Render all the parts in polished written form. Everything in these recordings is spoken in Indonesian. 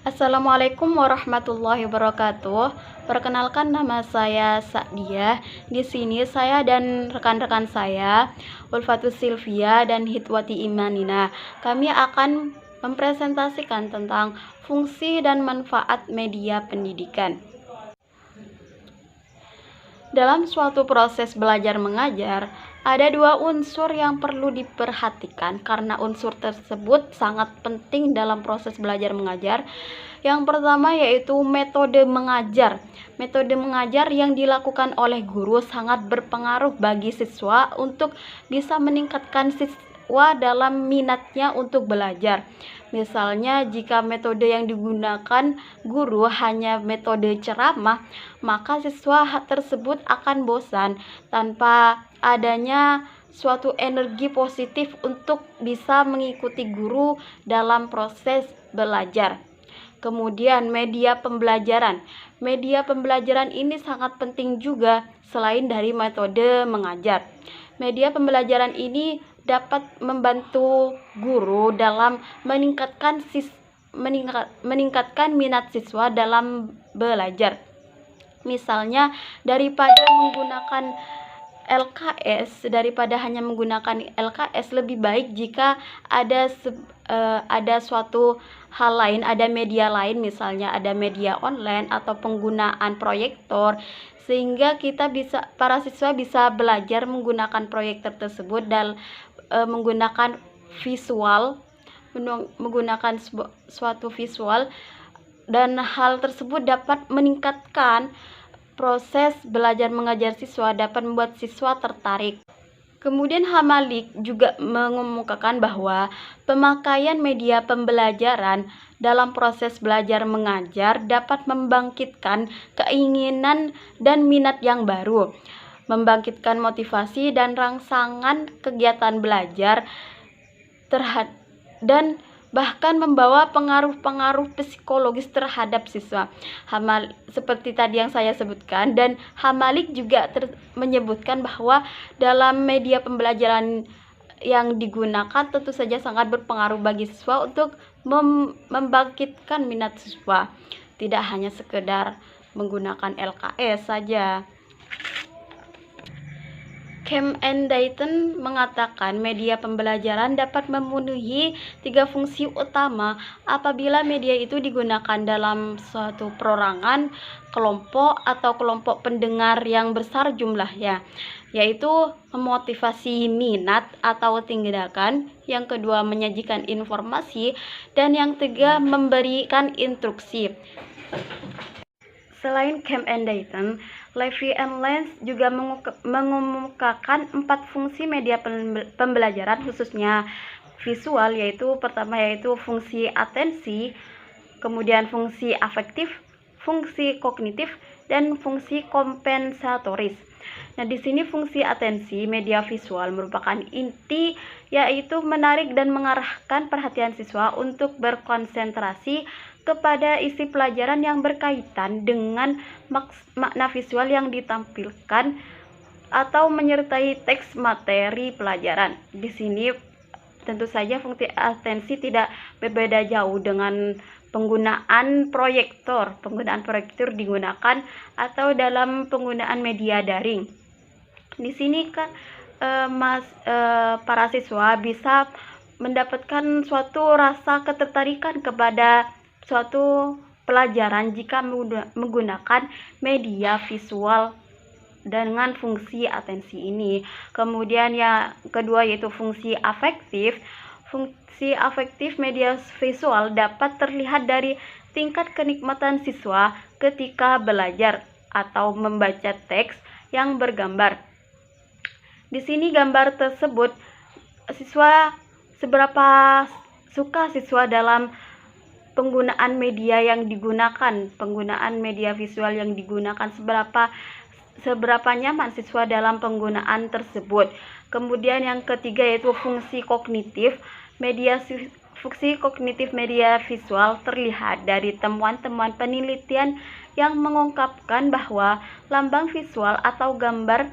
Assalamualaikum warahmatullahi wabarakatuh. Perkenalkan, nama saya Sa'diah. Di sini saya dan rekan-rekan saya, Ulfatus Silvia dan Hitwati Imanina, kami akan mempresentasikan tentang fungsi dan manfaat media pendidikan. Dalam suatu proses belajar mengajar, ada dua unsur yang perlu diperhatikan karena unsur tersebut sangat penting dalam proses belajar mengajar. Yang pertama yaitu metode mengajar. Metode mengajar yang dilakukan oleh guru sangat berpengaruh bagi siswa untuk bisa meningkatkan siswa dalam minatnya untuk belajar. Misalnya, jika metode yang digunakan guru hanya metode ceramah, maka siswa tersebut akan bosan tanpa adanya suatu energi positif untuk bisa mengikuti guru dalam proses belajar. Kemudian media pembelajaran. Media pembelajaran ini sangat penting juga selain dari metode mengajar. Media pembelajaran ini dapat membantu guru dalam meningkatkan minat siswa dalam belajar. Misalnya, daripada hanya menggunakan LKS, lebih baik jika ada suatu hal lain, ada media lain, misalnya ada media online atau penggunaan proyektor, sehingga para siswa bisa belajar menggunakan proyektor tersebut dan menggunakan suatu visual, dan hal tersebut dapat meningkatkan proses belajar mengajar siswa, dapat membuat siswa tertarik. Kemudian Hamalik juga mengemukakan bahwa pemakaian media pembelajaran dalam proses belajar mengajar dapat membangkitkan keinginan dan minat yang baru, membangkitkan motivasi dan rangsangan kegiatan belajar dan bahkan membawa pengaruh-pengaruh psikologis terhadap siswa. Seperti tadi yang saya sebutkan, dan Hamalik juga menyebutkan bahwa dalam media pembelajaran yang digunakan tentu saja sangat berpengaruh bagi siswa untuk membangkitkan minat siswa, tidak hanya sekedar menggunakan LKS saja. Kemp and Dayton mengatakan media pembelajaran dapat memenuhi 3 fungsi utama apabila media itu digunakan dalam suatu perorangan, kelompok atau kelompok pendengar yang besar jumlahnya, yaitu memotivasi minat atau tindakan, yang kedua menyajikan informasi, dan yang ketiga memberikan instruksi. Selain Kemp and Dayton, Levy and Lenz juga mengemukakan 4 fungsi media pembelajaran khususnya visual, yaitu pertama yaitu fungsi atensi, kemudian fungsi afektif, fungsi kognitif, dan fungsi kompensatoris. Nah, di sini fungsi atensi media visual merupakan inti, yaitu menarik dan mengarahkan perhatian siswa untuk berkonsentrasi kepada isi pelajaran yang berkaitan dengan makna visual yang ditampilkan atau menyertai teks materi pelajaran. Di sini tentu saja fungsi atensi tidak berbeda jauh dengan penggunaan proyektor. Penggunaan proyektor digunakan atau dalam penggunaan media daring. Di sini kan para siswa bisa mendapatkan suatu rasa ketertarikan kepada suatu pelajaran jika menggunakan media visual dengan fungsi atensi ini. Kemudian yang kedua yaitu fungsi afektif. Fungsi afektif media visual dapat terlihat dari tingkat kenikmatan siswa ketika belajar atau membaca teks yang bergambar. Di sini gambar tersebut seberapa suka siswa dalam penggunaan media yang digunakan, penggunaan media visual yang digunakan, seberapa nyaman siswa dalam penggunaan tersebut. Kemudian yang ketiga yaitu fungsi kognitif. Fungsi kognitif media visual terlihat dari temuan-temuan penelitian yang mengungkapkan bahwa lambang visual atau gambar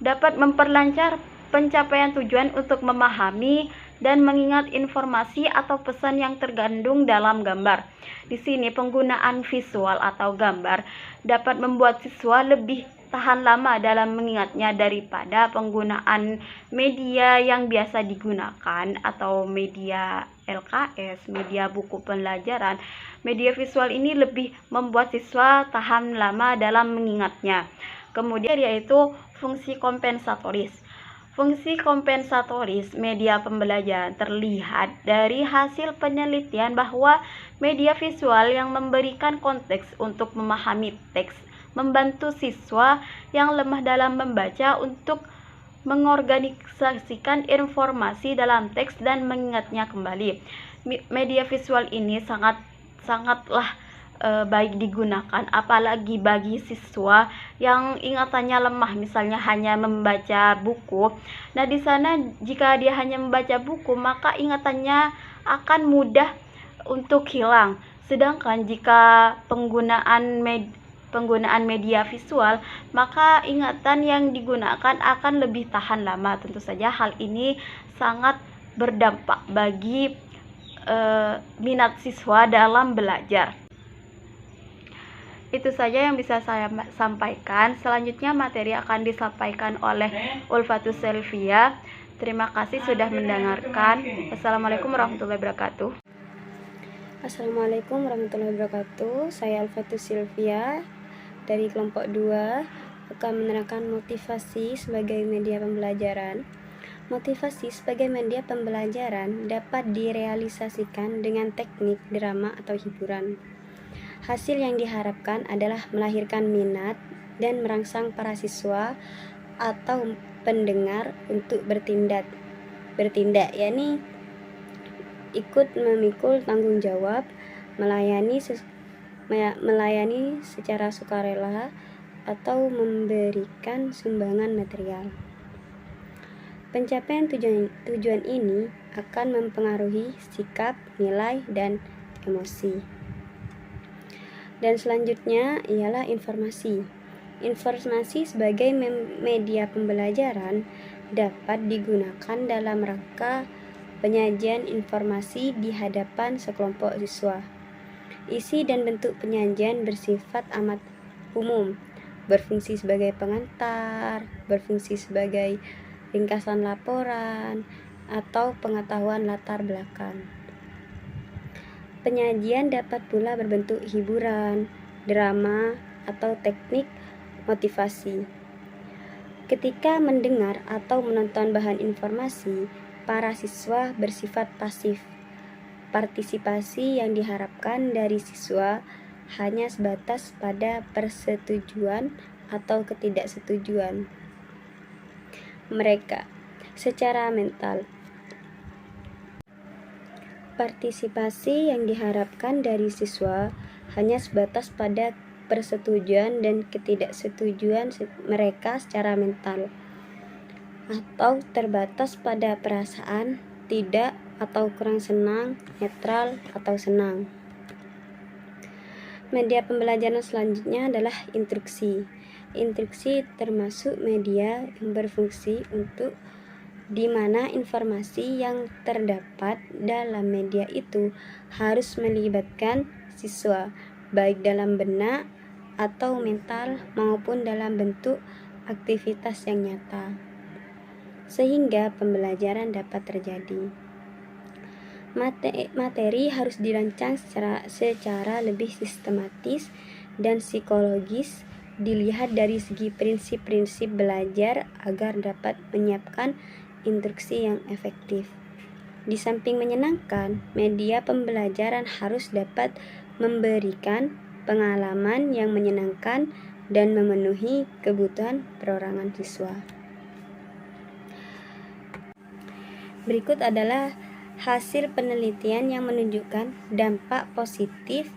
dapat memperlancar pencapaian tujuan untuk memahami dan mengingat informasi atau pesan yang terkandung dalam gambar. Di sini penggunaan visual atau gambar dapat membuat siswa lebih tahan lama dalam mengingatnya daripada penggunaan media yang biasa digunakan atau media LKS, media buku pembelajaran. Media visual ini lebih membuat siswa tahan lama dalam mengingatnya. Kemudian yaitu fungsi kompensatoris. Fungsi kompensatoris media pembelajaran terlihat dari hasil penelitian bahwa media visual yang memberikan konteks untuk memahami teks membantu siswa yang lemah dalam membaca untuk mengorganisasikan informasi dalam teks dan mengingatnya kembali. Media visual ini sangatlah baik digunakan, apalagi bagi siswa yang ingatannya lemah, misalnya hanya membaca buku. Nah, di sana jika dia hanya membaca buku, maka ingatannya akan mudah untuk hilang. Sedangkan jika penggunaan media visual, maka ingatan yang digunakan akan lebih tahan lama. Tentu saja hal ini sangat berdampak bagi minat siswa dalam belajar. Itu saja yang bisa saya sampaikan. Selanjutnya materi akan disampaikan oleh Ulfatus Sylvia. Terima kasih sudah mendengarkan. Assalamualaikum warahmatullahi wabarakatuh. Assalamualaikum warahmatullahi wabarakatuh. Saya Ulfatus Sylvia dari kelompok 2 akan menerangkan motivasi sebagai media pembelajaran. Motivasi sebagai media pembelajaran dapat direalisasikan dengan teknik drama atau hiburan. Hasil yang diharapkan adalah melahirkan minat dan merangsang para siswa atau pendengar untuk bertindak, yakni ikut memikul tanggung jawab, melayani secara sukarela atau memberikan sumbangan material. Pencapaian tujuan ini akan mempengaruhi sikap, nilai, dan emosi. Dan selanjutnya ialah informasi. Informasi sebagai media pembelajaran dapat digunakan dalam rangka penyajian informasi di hadapan sekelompok siswa. Isi dan bentuk penyajian bersifat amat umum, berfungsi sebagai pengantar, berfungsi sebagai ringkasan laporan, atau pengetahuan latar belakang. Penyajian dapat pula berbentuk hiburan, drama, atau teknik motivasi. Ketika mendengar atau menonton bahan informasi, para siswa bersifat pasif. Partisipasi yang diharapkan dari siswa hanya sebatas pada persetujuan atau ketidaksetujuan mereka secara mental. Partisipasi yang diharapkan dari siswa hanya sebatas pada persetujuan dan ketidaksetujuan mereka secara mental, atau terbatas pada perasaan tidak atau kurang senang, netral atau senang. Media pembelajaran selanjutnya adalah instruksi. Instruksi termasuk media yang berfungsi untuk di mana informasi yang terdapat dalam media itu harus melibatkan siswa, baik dalam benak atau mental maupun dalam bentuk aktivitas yang nyata, sehingga pembelajaran dapat terjadi. Materi harus dirancang secara lebih sistematis dan psikologis, dilihat dari segi prinsip-prinsip belajar agar dapat menyiapkan instruksi yang efektif. Di samping menyenangkan, media pembelajaran harus dapat memberikan pengalaman yang menyenangkan dan memenuhi kebutuhan perorangan siswa. Berikut adalah hasil penelitian yang menunjukkan dampak positif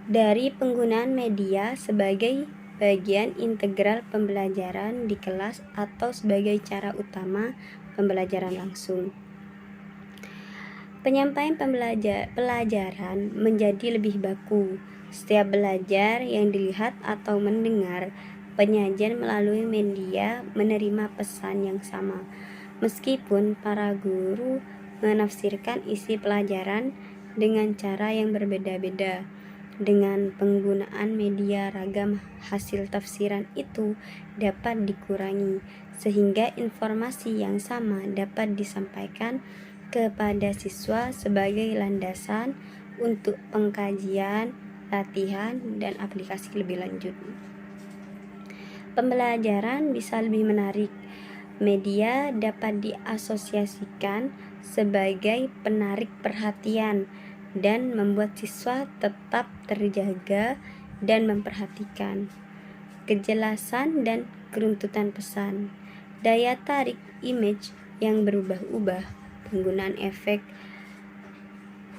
dari penggunaan media sebagai bagian integral pembelajaran di kelas atau sebagai cara utama pembelajaran langsung. Penyampaian pelajaran menjadi lebih baku. Setiap belajar yang dilihat atau mendengar penyajian melalui media menerima pesan yang sama, meskipun para guru menafsirkan isi pelajaran dengan cara yang berbeda-beda. Dengan penggunaan media ragam, hasil tafsiran itu dapat dikurangi sehingga informasi yang sama dapat disampaikan kepada siswa sebagai landasan untuk pengkajian, latihan, dan aplikasi lebih lanjut. Pembelajaran bisa lebih menarik. Media dapat diasosiasikan sebagai penarik perhatian dan membuat siswa tetap terjaga dan memperhatikan kejelasan dan keruntutan pesan. Daya tarik image yang berubah-ubah, penggunaan efek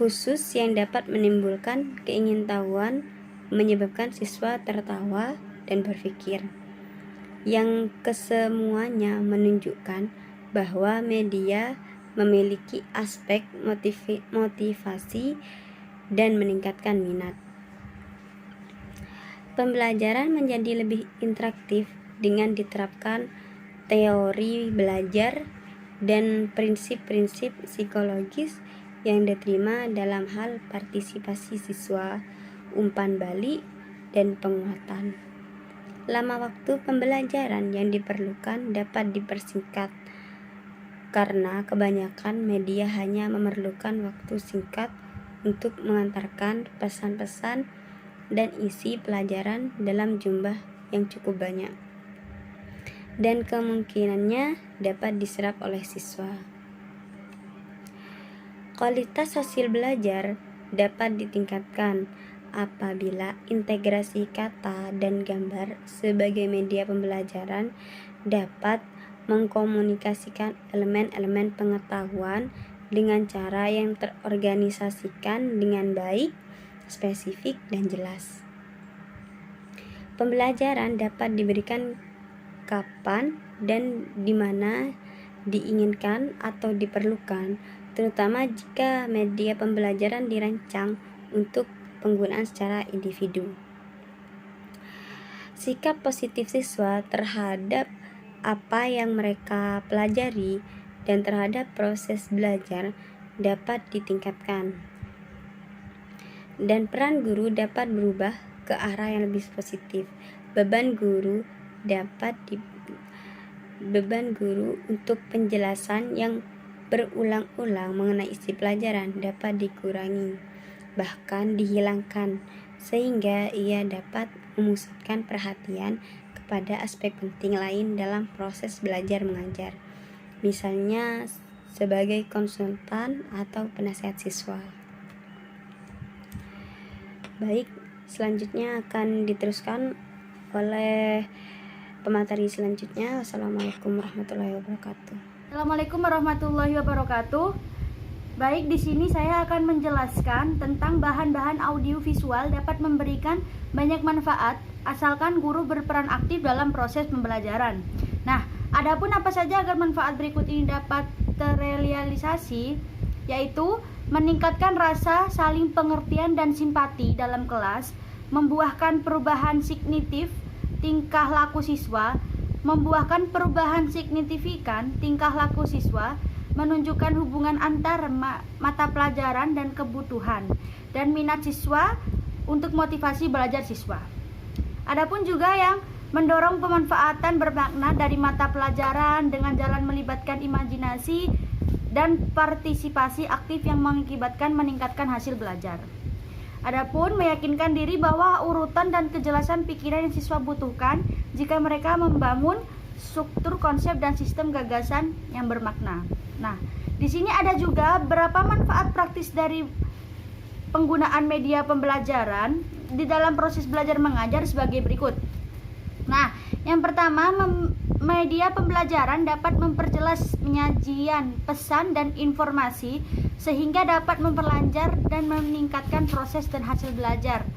khusus yang dapat menimbulkan keingintahuan menyebabkan siswa tertawa dan berpikir, yang kesemuanya menunjukkan bahwa media memiliki aspek motivasi dan meningkatkan minat. Pembelajaran menjadi lebih interaktif dengan diterapkan teori belajar dan prinsip-prinsip psikologis yang diterima dalam hal partisipasi siswa, umpan balik, dan penguatan. Lama waktu pembelajaran yang diperlukan dapat dipersingkat karena kebanyakan media hanya memerlukan waktu singkat untuk mengantarkan pesan-pesan dan isi pelajaran dalam jumlah yang cukup banyak, dan kemungkinannya dapat diserap oleh siswa. Kualitas hasil belajar dapat ditingkatkan apabila integrasi kata dan gambar sebagai media pembelajaran dapat mengkomunikasikan elemen-elemen pengetahuan dengan cara yang terorganisasikan dengan baik, spesifik, dan jelas. Pembelajaran dapat diberikan kapan dan di mana diinginkan atau diperlukan, terutama jika media pembelajaran dirancang untuk penggunaan secara individu. Sikap positif siswa terhadap apa yang mereka pelajari dan terhadap proses belajar dapat ditingkatkan, dan peran guru dapat berubah ke arah yang lebih positif. Beban guru untuk penjelasan yang berulang-ulang mengenai isi pelajaran dapat dikurangi, bahkan dihilangkan, sehingga ia dapat memusatkan perhatian pada aspek penting lain dalam proses belajar mengajar, misalnya sebagai konsultan atau penasehat siswa. Baik, selanjutnya akan diteruskan oleh pemateri selanjutnya. Wassalamualaikum warahmatullahi wabarakatuh. Assalamualaikum warahmatullahi wabarakatuh. Baik, di sini saya akan menjelaskan tentang bahan-bahan audiovisual dapat memberikan banyak manfaat asalkan guru berperan aktif dalam proses pembelajaran. Nah, adapun apa saja agar manfaat berikut ini dapat terrealisasi, yaitu meningkatkan rasa saling pengertian dan simpati dalam kelas, membuahkan perubahan signifikan tingkah laku siswa, menunjukkan hubungan antar mata pelajaran dan kebutuhan dan minat siswa untuk motivasi belajar siswa. Adapun juga yang mendorong pemanfaatan bermakna dari mata pelajaran dengan jalan melibatkan imajinasi dan partisipasi aktif yang mengakibatkan meningkatkan hasil belajar. Adapun meyakinkan diri bahwa urutan dan kejelasan pikiran yang siswa butuhkan jika mereka membangun struktur konsep dan sistem gagasan yang bermakna. Nah, di sini ada juga beberapa manfaat praktis dari penggunaan media pembelajaran di dalam proses belajar mengajar sebagai berikut. Nah, yang pertama, media pembelajaran dapat memperjelas penyajian pesan dan informasi sehingga dapat memperlancar dan meningkatkan proses dan hasil belajar.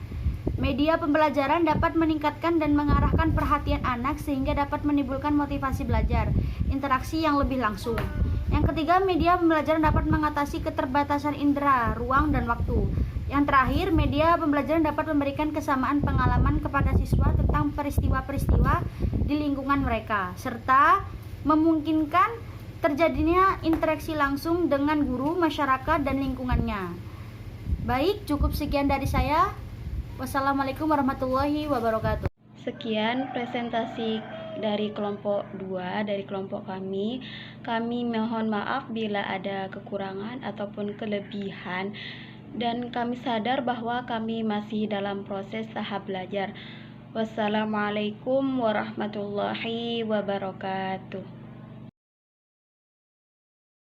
Media pembelajaran dapat meningkatkan dan mengarahkan perhatian anak sehingga dapat menimbulkan motivasi belajar, interaksi yang lebih langsung. Yang ketiga, media pembelajaran dapat mengatasi keterbatasan indera, ruang, dan waktu. Yang terakhir, media pembelajaran dapat memberikan kesamaan pengalaman kepada siswa tentang peristiwa-peristiwa di lingkungan mereka, serta memungkinkan terjadinya interaksi langsung dengan guru, masyarakat, dan lingkungannya. Baik, cukup sekian dari saya. Wassalamualaikum warahmatullahi wabarakatuh. Sekian presentasi dari kelompok 2 dari kelompok kami. Kami mohon maaf bila ada kekurangan ataupun kelebihan, dan kami sadar bahwa kami masih dalam proses tahap belajar. Wassalamualaikum warahmatullahi wabarakatuh.